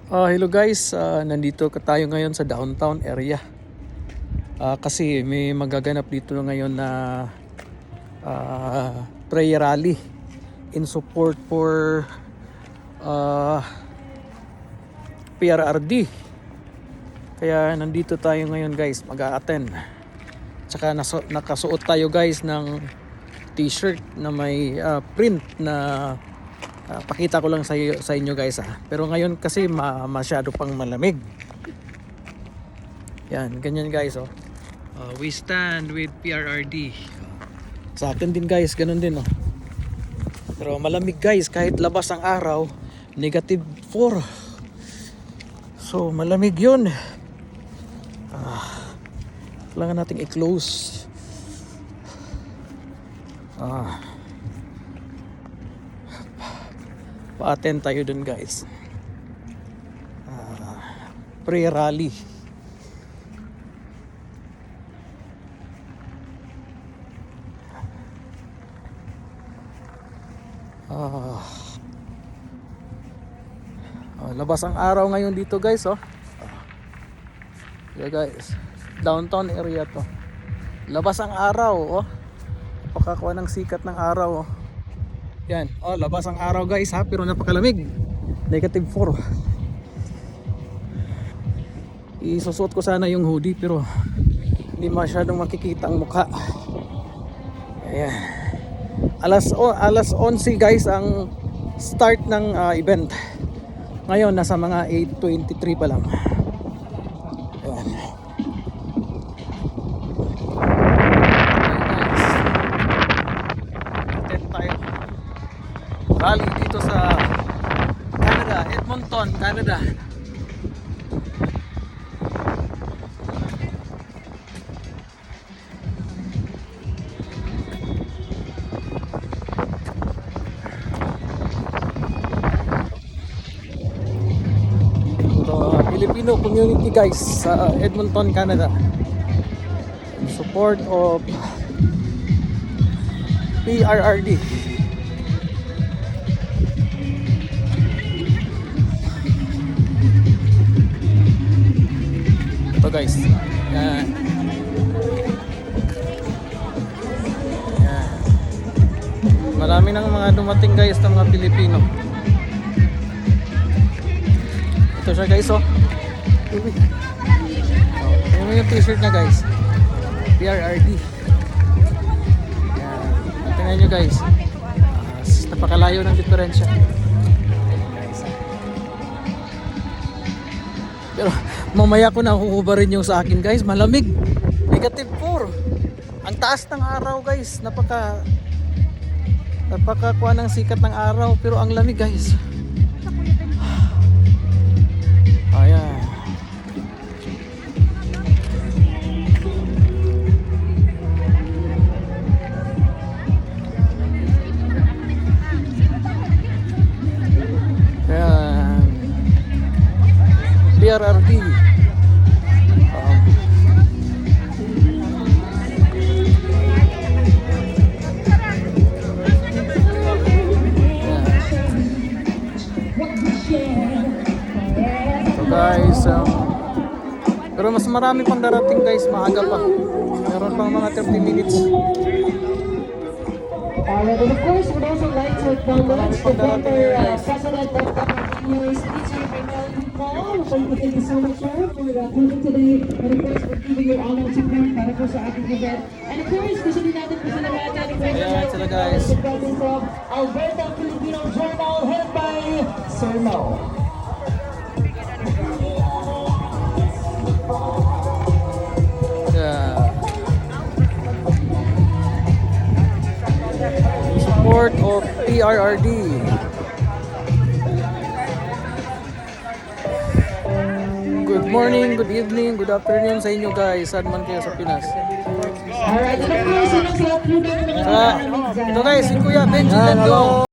Hello guys, nandito tayo ngayon sa downtown area. Kasi may magaganap dito ngayon na prayer rally in support for uh, PRRD. Kaya nandito tayo ngayon guys, mag-a-attend. Tsaka nakasuot tayo guys ng t-shirt na may print na pakita ko lang sa inyo guys Pero ngayon kasi masyado pang malamig. Yan, ganyan guys we stand with PRRD. Sa akin din guys, ganun din Pero malamig guys, kahit labas ang araw, -4. So malamig yun. Kailangan nating i-close. Pa-attend tayo dun guys. Prayer rally. Labas ang araw ngayon dito guys yeah guys, downtown area to. Labas ang araw napakakuha ng sikat ng araw Yan, labas ang araw guys pero napakalamig. -4. Isusuot ko sana yung hoodie pero hindi masyadong makikita ang mukha. Ayan. Alas 11 guys ang start ng event. Ngayon nasa mga 8:23 pa lang. Ayan. Attend tayo. Rally dito sa Canada, Edmonton, Canada. Filipino community guys sa Edmonton, Canada, in support of PRRD. Ito guys, yan. Yan. Marami nang mga dumating guys ng mga Pilipino. Ito siya guys Ano yung t-shirt na guys, PRRD. Yan. Tingnan nyo guys, napakalayo ng diferensya. Pero mamaya ko na huhubarin yung sa akin guys, malamig, -4. Ang taas ng araw guys, napakakuha ng sikat ng araw pero ang lamig guys. Ayan. PRRD. So guys, pero mas marami pang darating guys, maaga pa. Meron pang mga 30 minutes. Alright, and of course, we'd also like to acknowledge the former president of the University, Teacher Emily Paul. Thank you so much, sir, for coming today. And of course, for giving your honor support para po sa ating event. And of course, gusto din natin po salamatan ang Ayan sila guys. The president of Alberta Filipino Journal, headed by Sir Mo. Support of PRRD. Good morning, good evening, good afternoon sa inyo guys, saan man kayo sa Pinas. Alright, and of course, Ito guys, si Kuya Benji Lendo.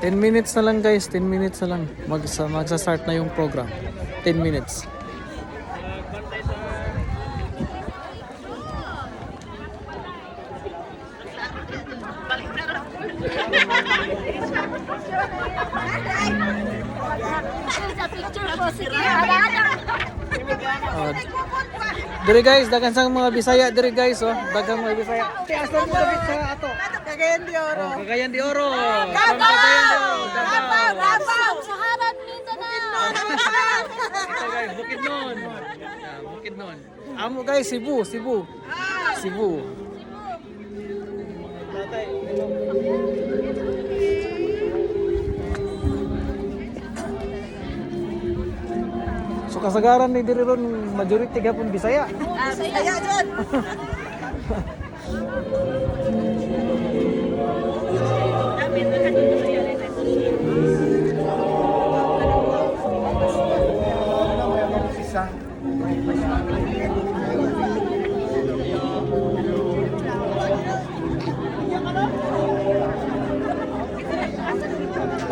Ten minutes na lang guys, 10 minutes na lang. Magsa-start na yung program. 10 minutes. Diri guys, dagan sang mga Bisaya diri guys, oh. Dagang mga Bisaya. Tias lang mo dapat sa ato. Cagayan de Oro. Oh, Cagayan de Oro. From Davao! Cagayan de Oro. Davao. Davao! Sa harap Mindanao! Ito guys, Bukidnon. Bukidnon. Amo guys, Cebu, Cebu. Cebu. So kasagaran ni diri ron majority gapon Bisaya. Saya dyan!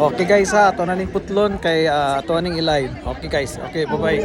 Okay guys ha, ato na ning putlon kay ato ning ilay. Okay guys. Okay, bye-bye.